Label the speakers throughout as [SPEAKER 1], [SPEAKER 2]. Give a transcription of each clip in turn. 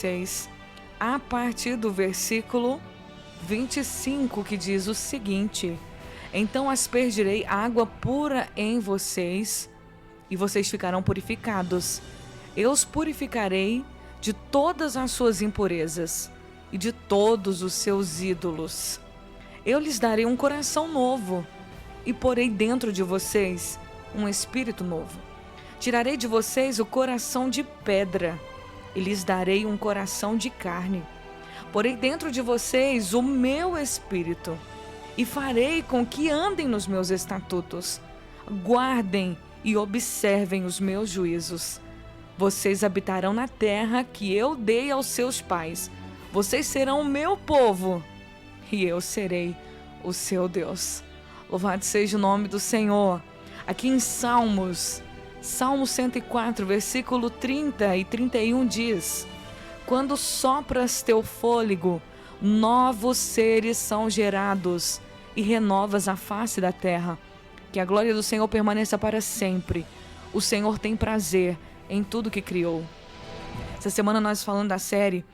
[SPEAKER 1] 6, a partir do versículo 25, que diz o seguinte: Então aspergirei água pura em vocês, e vocês ficarão purificados. Eu os purificarei de todas as suas impurezas e de todos os seus ídolos. Eu lhes darei um coração novo e porei dentro de vocês um espírito novo. Tirarei de vocês o coração de pedra e lhes darei um coração de carne. Porei dentro de vocês o meu espírito e farei com que andem nos meus estatutos, guardem e observem os meus juízos. Vocês habitarão na terra que eu dei aos seus pais. Vocês serão o meu povo e eu serei o seu Deus. Louvado seja o nome do Senhor. Aqui em Salmo 104, versículo 30 e 31 diz: Quando sopras teu fôlego, novos seres são gerados e renovas a face da terra. Que a glória do Senhor permaneça para sempre. O Senhor tem prazer em tudo que criou. Essa semana nós falando da série,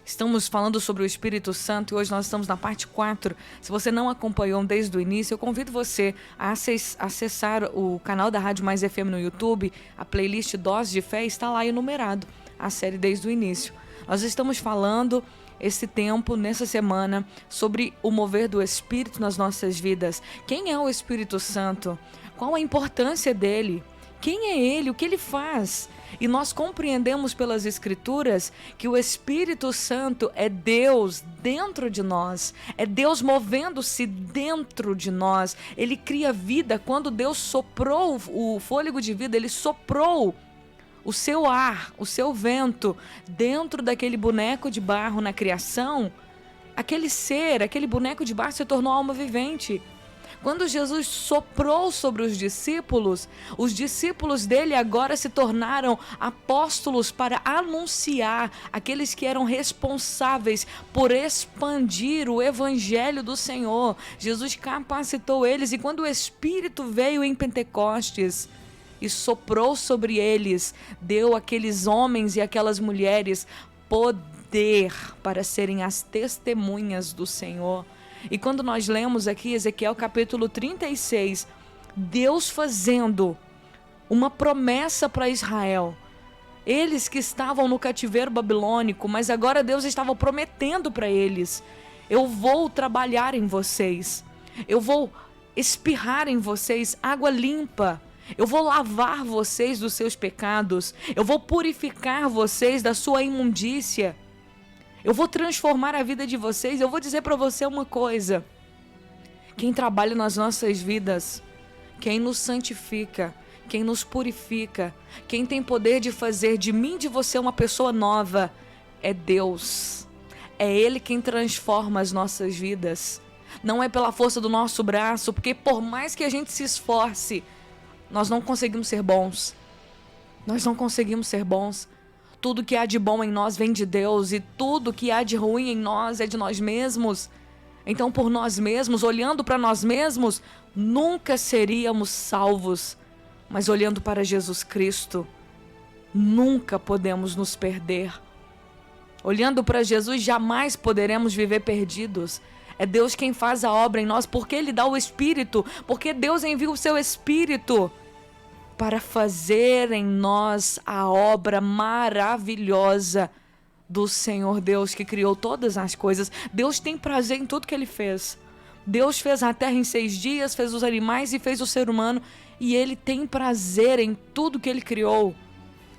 [SPEAKER 1] estamos falando sobre o Espírito Santo e hoje nós estamos na parte 4. Se você não acompanhou desde o início, eu convido você a acessar o canal da Rádio Mais FM no YouTube. A playlist Dose de Fé está lá enumerado, a série desde o início. Nós estamos falando esse tempo, nessa semana, sobre o mover do Espírito nas nossas vidas. Quem é o Espírito Santo? Qual a importância dele? Quem é ele? O que ele faz? E nós compreendemos pelas Escrituras que o Espírito Santo é Deus dentro de nós, é Deus movendo-se dentro de nós. Ele cria vida. Quando Deus soprou o fôlego de vida, ele soprou o seu ar, o seu vento dentro daquele boneco de barro na criação. Aquele ser, aquele boneco de barro se tornou alma vivente. Quando Jesus soprou sobre os discípulos dele agora se tornaram apóstolos para anunciar aqueles que eram responsáveis por expandir o evangelho do Senhor. Jesus capacitou eles e quando o Espírito veio em Pentecostes e soprou sobre eles, deu àqueles homens e aquelas mulheres poder para serem as testemunhas do Senhor. E quando nós lemos aqui Ezequiel capítulo 36, Deus fazendo uma promessa para Israel. Eles que estavam no cativeiro babilônico, mas agora Deus estava prometendo para eles: eu vou trabalhar em vocês, eu vou espirrar em vocês água limpa, eu vou lavar vocês dos seus pecados, eu vou purificar vocês da sua imundícia. Eu vou transformar a vida de vocês. Eu vou dizer para você uma coisa: quem trabalha nas nossas vidas, quem nos santifica, quem nos purifica, quem tem poder de fazer de mim e de você uma pessoa nova, é Deus. É Ele quem transforma as nossas vidas. Não é pela força do nosso braço, porque por mais que a gente se esforce, nós não conseguimos ser bons. Nós não conseguimos ser bons. Tudo que há de bom em nós vem de Deus e tudo que há de ruim em nós é de nós mesmos. Então, por nós mesmos, olhando para nós mesmos, nunca seríamos salvos. Mas olhando para Jesus Cristo, nunca podemos nos perder. Olhando para Jesus, jamais poderemos viver perdidos. É Deus quem faz a obra em nós, porque Ele dá o Espírito, porque Deus envia o seu Espírito para fazer em nós a obra maravilhosa do Senhor Deus que criou todas as coisas. Deus tem prazer em tudo que Ele fez. Deus fez a terra em 6 dias, fez os animais e fez o ser humano. E Ele tem prazer em tudo que Ele criou.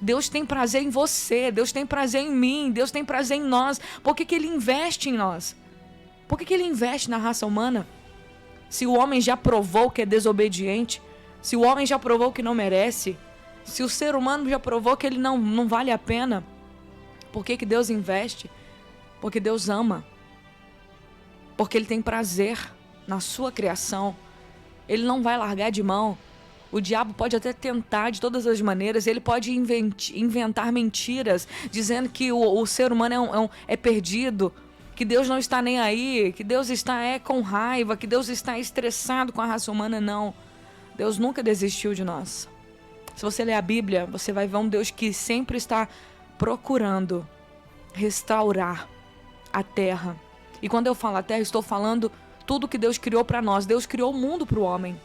[SPEAKER 1] Deus tem prazer em você, Deus tem prazer em mim, Deus tem prazer em nós. Por que Ele investe em nós? Por que Ele investe na raça humana? Se o homem já provou que é desobediente, se o homem já provou que não merece, se o ser humano já provou que ele não vale a pena, por que Deus investe? Porque Deus ama. Porque Ele tem prazer na sua criação. Ele não vai largar de mão. O diabo pode até tentar de todas as maneiras, ele pode inventar mentiras, dizendo que o ser humano é perdido, que Deus não está nem aí, que Deus está com raiva, que Deus está estressado com a raça humana. Não. Deus nunca desistiu de nós. Se você ler a Bíblia, você vai ver um Deus que sempre está procurando restaurar a terra. E quando eu falo a terra, estou falando tudo que Deus criou para nós. Deus criou o mundo para o homem.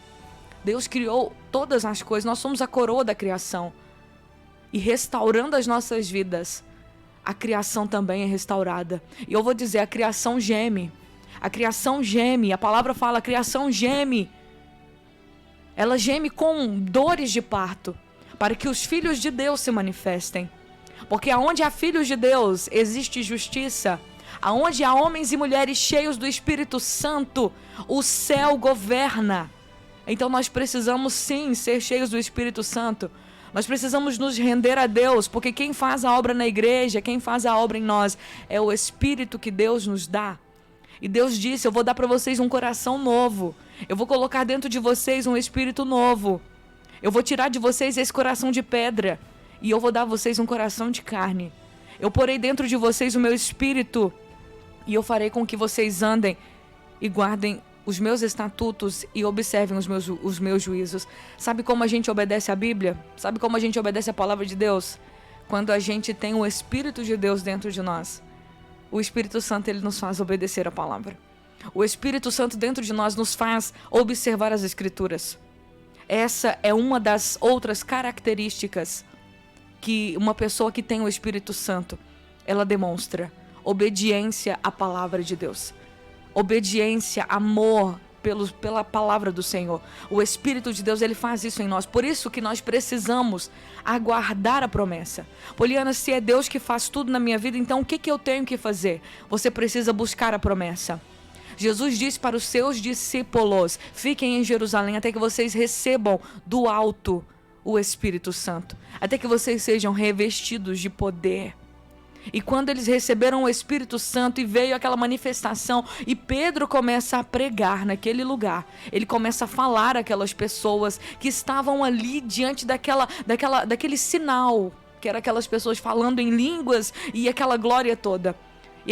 [SPEAKER 1] Deus criou todas as coisas. Nós somos a coroa da criação. E restaurando as nossas vidas, a criação também é restaurada. E eu vou dizer, a criação geme. A criação geme. A palavra fala, a criação geme. Ela geme com dores de parto, para que os filhos de Deus se manifestem. Porque aonde há filhos de Deus, existe justiça. Aonde há homens e mulheres cheios do Espírito Santo, o céu governa. Então nós precisamos sim ser cheios do Espírito Santo. Nós precisamos nos render a Deus, porque quem faz a obra na igreja, quem faz a obra em nós, é o Espírito que Deus nos dá. E Deus disse, eu vou dar para vocês um coração novo. Eu vou colocar dentro de vocês um espírito novo. Eu vou tirar de vocês esse coração de pedra. E eu vou dar a vocês um coração de carne. Eu porei dentro de vocês o meu espírito. E eu farei com que vocês andem e guardem os meus estatutos e observem os meus juízos. Sabe como a gente obedece a Bíblia? Sabe como a gente obedece a palavra de Deus? Quando a gente tem o Espírito de Deus dentro de nós. O Espírito Santo, ele nos faz obedecer a palavra. O Espírito Santo dentro de nós nos faz observar as Escrituras. Essa é uma das outras características que uma pessoa que tem o Espírito Santo, ela demonstra. Obediência à palavra de Deus. Obediência, amor pela palavra do Senhor. O Espírito de Deus, ele faz isso em nós. Por isso que nós precisamos aguardar a promessa. Poliana, se é Deus que faz tudo na minha vida, então o que eu tenho que fazer? Você precisa buscar a promessa. Jesus disse para os seus discípulos, fiquem em Jerusalém até que vocês recebam do alto o Espírito Santo. Até que vocês sejam revestidos de poder. E quando eles receberam o Espírito Santo e veio aquela manifestação, e Pedro começa a pregar naquele lugar, ele começa a falar àquelas pessoas que estavam ali diante daquele sinal, que era aquelas pessoas falando em línguas e aquela glória toda. E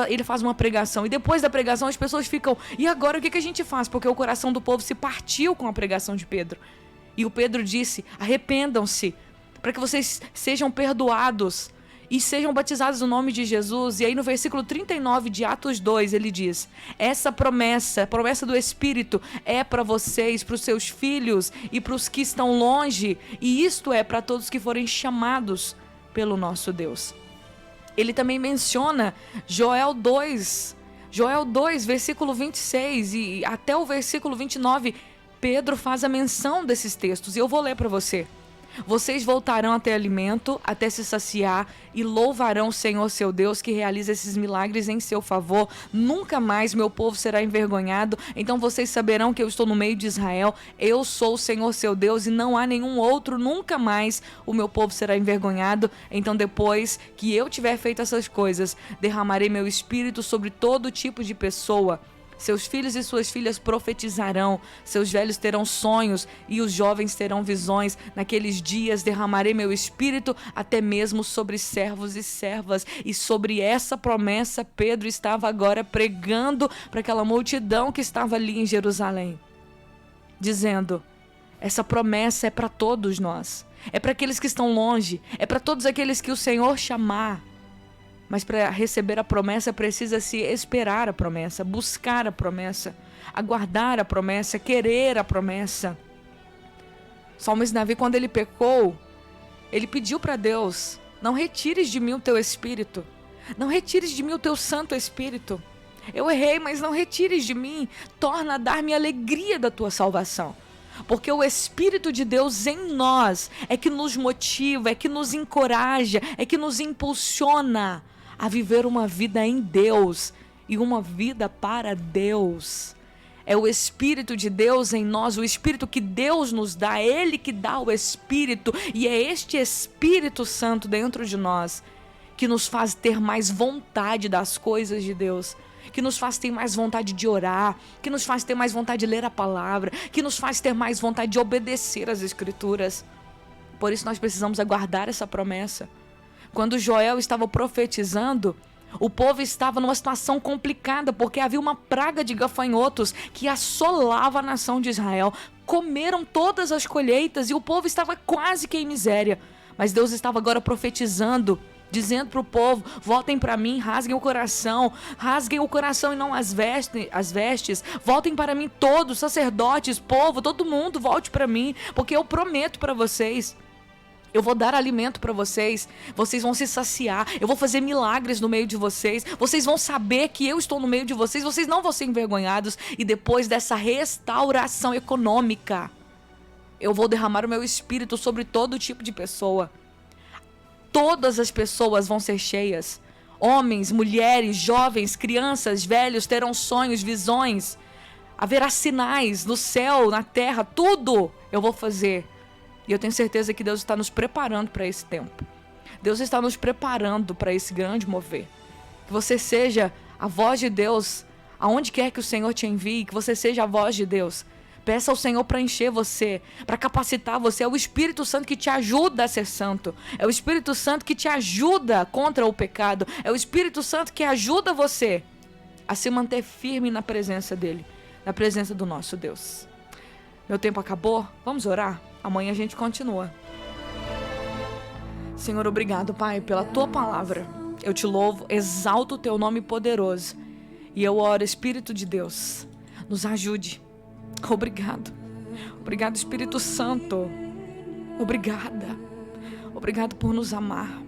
[SPEAKER 1] ele faz uma pregação, e depois da pregação as pessoas ficam, e agora o que a gente faz? Porque o coração do povo se partiu com a pregação de Pedro. E o Pedro disse, arrependam-se, para que vocês sejam perdoados e sejam batizados no nome de Jesus. E aí no versículo 39 de Atos 2, ele diz, essa promessa, a promessa do Espírito, é para vocês, para os seus filhos e para os que estão longe, e isto é para todos que forem chamados pelo nosso Deus. Ele também menciona Joel 2, versículo 26 e até o versículo 29, Pedro faz a menção desses textos, e eu vou ler para você. Vocês voltarão a ter alimento, até se saciar, e louvarão o Senhor seu Deus, que realiza esses milagres em seu favor. Nunca mais meu povo será envergonhado. Então vocês saberão que eu estou no meio de Israel. Eu sou o Senhor seu Deus, e não há nenhum outro. Nunca mais o meu povo será envergonhado. Então depois que eu tiver feito essas coisas, derramarei meu espírito sobre todo tipo de pessoa. Seus filhos e suas filhas profetizarão, seus velhos terão sonhos e os jovens terão visões. Naqueles dias derramarei meu espírito até mesmo sobre servos e servas. E sobre essa promessa Pedro estava agora pregando para aquela multidão que estava ali em Jerusalém, dizendo, essa promessa é para todos nós, é para aqueles que estão longe, é para todos aqueles que o Senhor chamar. Mas para receber a promessa precisa-se esperar a promessa, buscar a promessa, aguardar a promessa, querer a promessa. Salmista Davi, quando ele pecou, ele pediu para Deus, não retires de mim o teu espírito, não retires de mim o teu santo espírito. Eu errei, mas não retires de mim, torna a dar-me a alegria da tua salvação. Porque o Espírito de Deus em nós é que nos motiva, é que nos encoraja, é que nos impulsiona a viver uma vida em Deus e uma vida para Deus. É o Espírito de Deus em nós, o Espírito que Deus nos dá, Ele que dá o Espírito, e é este Espírito Santo dentro de nós que nos faz ter mais vontade das coisas de Deus, que nos faz ter mais vontade de orar, que nos faz ter mais vontade de ler a palavra, que nos faz ter mais vontade de obedecer às Escrituras. Por isso nós precisamos aguardar essa promessa. Quando Joel estava profetizando, o povo estava numa situação complicada, porque havia uma praga de gafanhotos que assolava a nação de Israel. Comeram todas as colheitas e o povo estava quase que em miséria. Mas Deus estava agora profetizando dizendo para o povo: voltem para mim, rasguem o coração e não as vestes, voltem para mim todos, sacerdotes, povo, todo mundo, volte para mim, porque eu prometo para vocês, eu vou dar alimento para vocês, vocês vão se saciar, eu vou fazer milagres no meio de vocês, vocês vão saber que eu estou no meio de vocês, vocês não vão ser envergonhados. E depois dessa restauração econômica, eu vou derramar o meu espírito sobre todo tipo de pessoa. Todas as pessoas vão ser cheias. Homens, mulheres, jovens, crianças, velhos terão sonhos, visões. Haverá sinais no céu, na terra, tudo eu vou fazer. E eu tenho certeza que Deus está nos preparando para esse tempo. Deus está nos preparando para esse grande mover. Que você seja a voz de Deus aonde quer que o Senhor te envie, que você seja a voz de Deus. Peça ao Senhor para encher você, para capacitar você. É o Espírito Santo que te ajuda a ser santo. É o Espírito Santo que te ajuda contra o pecado. É o Espírito Santo que ajuda você a se manter firme na presença dEle, na presença do nosso Deus. Meu tempo acabou? Vamos orar? Amanhã a gente continua. Senhor, obrigado, Pai, pela Tua palavra. Eu te louvo, exalto o Teu nome poderoso. E eu oro, Espírito de Deus, nos ajude. Obrigado. Obrigado, Espírito Santo. Obrigada. Obrigado por nos amar.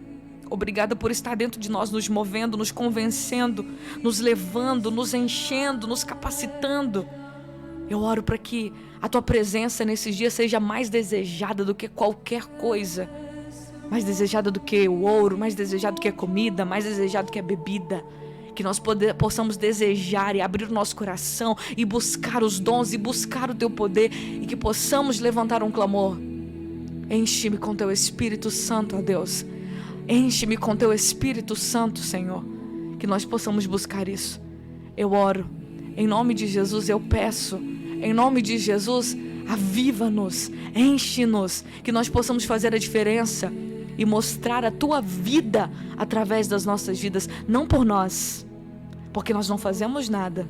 [SPEAKER 1] Obrigada por estar dentro de nós, nos movendo, nos convencendo, nos levando, nos enchendo, nos capacitando. Eu oro para que a Tua presença nesses dias seja mais desejada do que qualquer coisa. Mais desejada do que o ouro, mais desejada do que a comida, mais desejada do que a bebida. Que nós possamos desejar e abrir o nosso coração e buscar os dons e buscar o Teu poder, e que possamos levantar um clamor. Enche-me com Teu Espírito Santo, ó Deus. Enche-me com Teu Espírito Santo, Senhor. Que nós possamos buscar isso. Eu oro. Em nome de Jesus eu peço. Em nome de Jesus, aviva-nos, enche-nos. Que nós possamos fazer a diferença e mostrar a Tua vida através das nossas vidas, não por nós, porque nós não fazemos nada.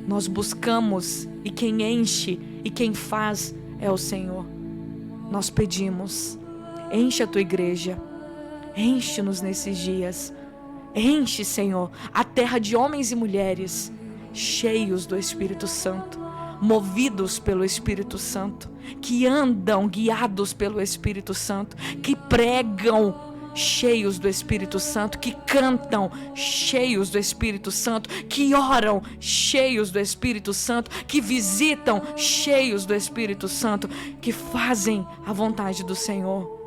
[SPEAKER 1] Nós buscamos, e quem enche e quem faz é o Senhor. Nós pedimos, enche a Tua igreja, enche-nos nesses dias. Enche, Senhor, a terra de homens e mulheres cheios do Espírito Santo, movidos pelo Espírito Santo, que andam guiados pelo Espírito Santo, que pregam cheios do Espírito Santo, que cantam cheios do Espírito Santo, que oram cheios do Espírito Santo, que visitam cheios do Espírito Santo, que fazem a vontade do Senhor.